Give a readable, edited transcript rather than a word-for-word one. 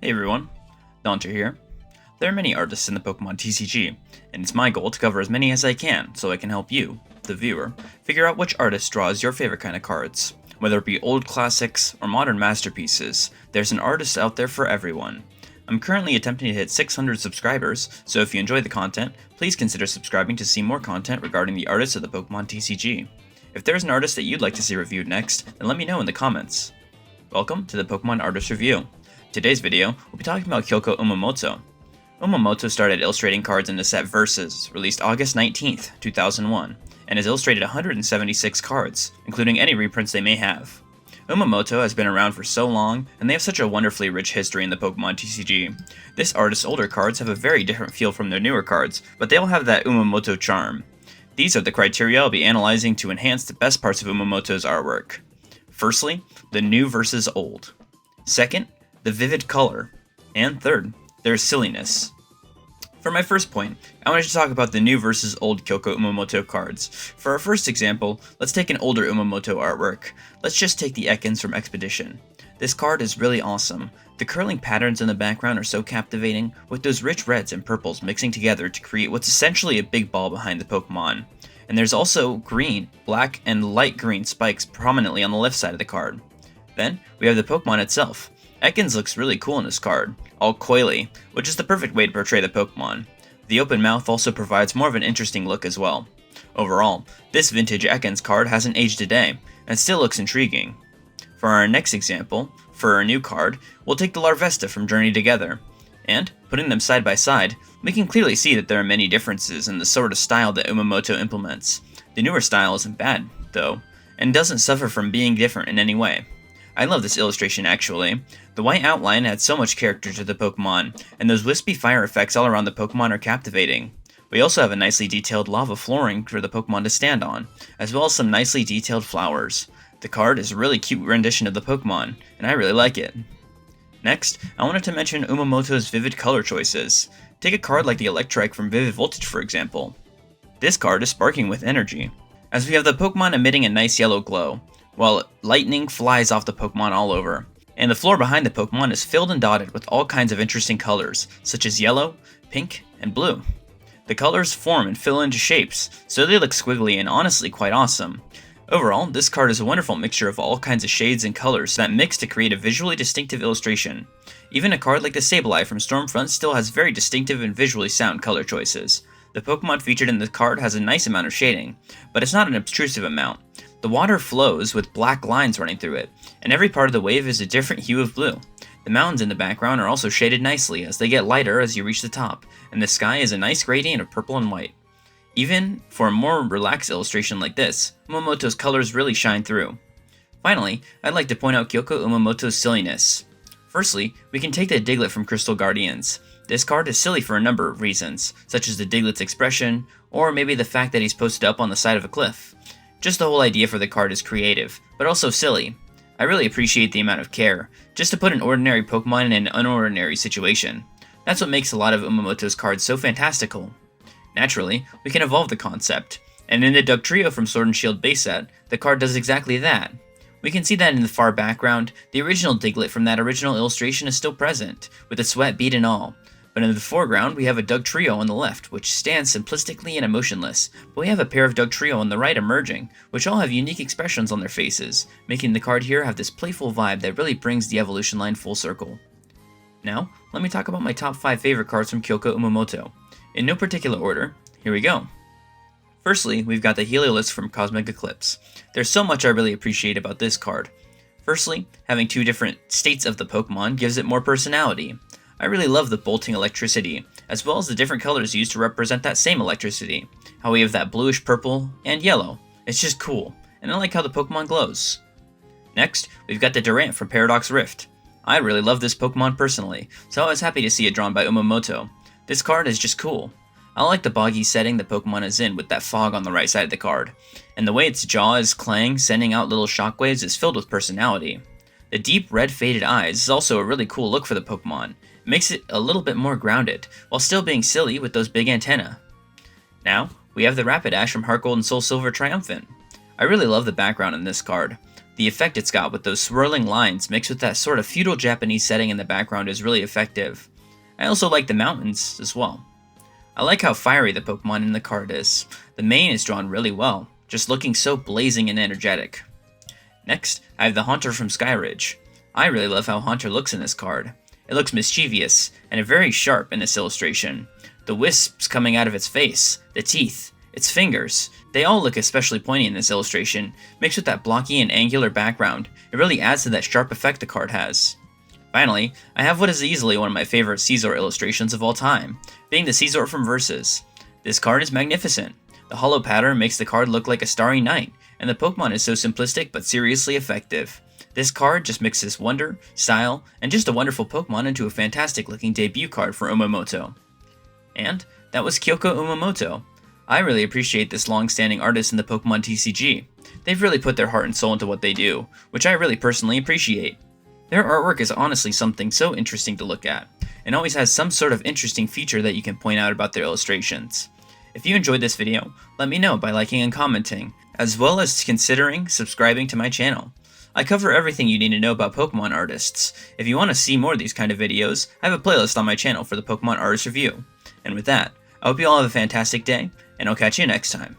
Hey everyone, Daunter here. There are many artists in the Pokemon TCG, and it's my goal to cover as many as I can so I can help you, the viewer, figure out which artist draws your favorite kind of cards. Whether it be old classics or modern masterpieces, there's an artist out there for everyone. I'm currently attempting to hit 600 subscribers, so if you enjoy the content, please consider subscribing to see more content regarding the artists of the Pokemon TCG. If there's an artist that you'd like to see reviewed next, then let me know in the comments. Welcome to the Pokemon Artist Review. Today's video, we'll be talking about Kyoko Umemoto. Umemoto started illustrating cards in the set Versus, released August 19th, 2001, and has illustrated 176 cards, including any reprints they may have. Umemoto has been around for so long, and they have such a wonderfully rich history in the Pokemon TCG. This artist's older cards have a very different feel from their newer cards, but they all have that Umemoto charm. These are the criteria I'll be analyzing to enhance the best parts of Umemoto's artwork. Firstly, the new versus old. Second, the vivid color. And third, their silliness. For my first point, I wanted to talk about the new versus old Kyoko Umemoto cards. For our first example, let's take an older Umemoto artwork. Let's just take the Ekans from Expedition. This card is really awesome. The curling patterns in the background are so captivating, with those rich reds and purples mixing together to create what's essentially a big ball behind the Pokemon. And there's also green, black, and light green spikes prominently on the left side of the card. Then, we have the Pokemon itself. Ekans looks really cool in this card, all coily, which is the perfect way to portray the Pokemon. The open mouth also provides more of an interesting look as well. Overall, this vintage Ekans card hasn't aged a day, and still looks intriguing. For our next example, for our new card, we'll take the Larvesta from Journey Together. And, putting them side by side, we can clearly see that there are many differences in the sort of style that Umemoto implements. The newer style isn't bad, though, and doesn't suffer from being different in any way. I love this illustration actually. The white outline adds so much character to the Pokemon, and those wispy fire effects all around the Pokemon are captivating. We also have a nicely detailed lava flooring for the Pokemon to stand on, as well as some nicely detailed flowers. The card is a really cute rendition of the Pokemon, and I really like it. Next, I wanted to mention Umemoto's vivid color choices. Take a card like the Electrike from Vivid Voltage for example. This card is sparking with energy, as we have the Pokemon emitting a nice yellow glow, while lightning flies off the Pokemon all over. And the floor behind the Pokemon is filled and dotted with all kinds of interesting colors, such as yellow, pink, and blue. The colors form and fill into shapes, so they look squiggly and honestly quite awesome. Overall, this card is a wonderful mixture of all kinds of shades and colors that mix to create a visually distinctive illustration. Even a card like the Sableye from Stormfront still has very distinctive and visually sound color choices. The Pokemon featured in the card has a nice amount of shading, but it's not an obtrusive amount. The water flows with black lines running through it, and every part of the wave is a different hue of blue. The mountains in the background are also shaded nicely as they get lighter as you reach the top, and the sky is a nice gradient of purple and white. Even for a more relaxed illustration like this, Umemoto's colors really shine through. Finally, I'd like to point out Kyoko Umemoto's silliness. Firstly, we can take the Diglett from Crystal Guardians. This card is silly for a number of reasons, such as the Diglett's expression, or maybe the fact that he's posted up on the side of a cliff. Just the whole idea for the card is creative, but also silly. I really appreciate the amount of care, just to put an ordinary Pokemon in an unordinary situation. That's what makes a lot of Umemoto's cards so fantastical. Naturally, we can evolve the concept, and in the Dugtrio from Sword and Shield base set, the card does exactly that. We can see that in the far background, the original Diglett from that original illustration is still present, with a sweat bead and all. But in the foreground, we have a Dugtrio on the left, which stands simplistically and emotionless, but we have a pair of Dugtrio on the right emerging, which all have unique expressions on their faces, making the card here have this playful vibe that really brings the evolution line full circle. Now, let me talk about my top 5 favorite cards from Kyoko Umemoto. In no particular order, here we go. Firstly, we've got the Heliolisk from Cosmic Eclipse. There's so much I really appreciate about this card. Firstly, having 2 different states of the Pokemon gives it more personality. I really love the bolting electricity, as well as the different colors used to represent that same electricity. How we have that bluish purple and yellow. It's just cool, and I like how the Pokemon glows. Next, we've got the Durant from Paradox Rift. I really love this Pokemon personally, so I was happy to see it drawn by Umemoto. This card is just cool. I like the boggy setting the Pokemon is in with that fog on the right side of the card, and the way its jaw is clang, sending out little shockwaves is filled with personality. The deep red faded eyes is also a really cool look for the Pokemon. It makes it a little bit more grounded, while still being silly with those big antennae. Now, we have the Rapidash from Heart Gold and Soul Silver Triumphant. I really love the background in this card. The effect it's got with those swirling lines mixed with that sort of feudal Japanese setting in the background is really effective. I also like the mountains as well. I like how fiery the Pokemon in the card is. The mane is drawn really well, just looking so blazing and energetic. Next, I have the Haunter from Skyridge. I really love how Haunter looks in this card. It looks mischievous, and very sharp in this illustration. The wisps coming out of its face, the teeth, its fingers, they all look especially pointy in this illustration. Mixed with that blocky and angular background, it really adds to that sharp effect the card has. Finally, I have what is easily one of my favorite Caesar illustrations of all time, being the Caesar from Versus. This card is magnificent. The hollow pattern makes the card look like a starry night, and the Pokemon is so simplistic but seriously effective. This card just mixes wonder, style, and just a wonderful Pokemon into a fantastic looking debut card for Umemoto. And that was Kyoko Umemoto. I really appreciate this long-standing artist in the Pokemon TCG. They've really put their heart and soul into what they do, which I really personally appreciate. Their artwork is honestly something so interesting to look at, and always has some sort of interesting feature that you can point out about their illustrations. If you enjoyed this video, let me know by liking and commenting, as well as considering subscribing to my channel. I cover everything you need to know about Pokemon artists. If you want to see more of these kind of videos, I have a playlist on my channel for the Pokemon Artist Review. And with that, I hope you all have a fantastic day, and I'll catch you next time.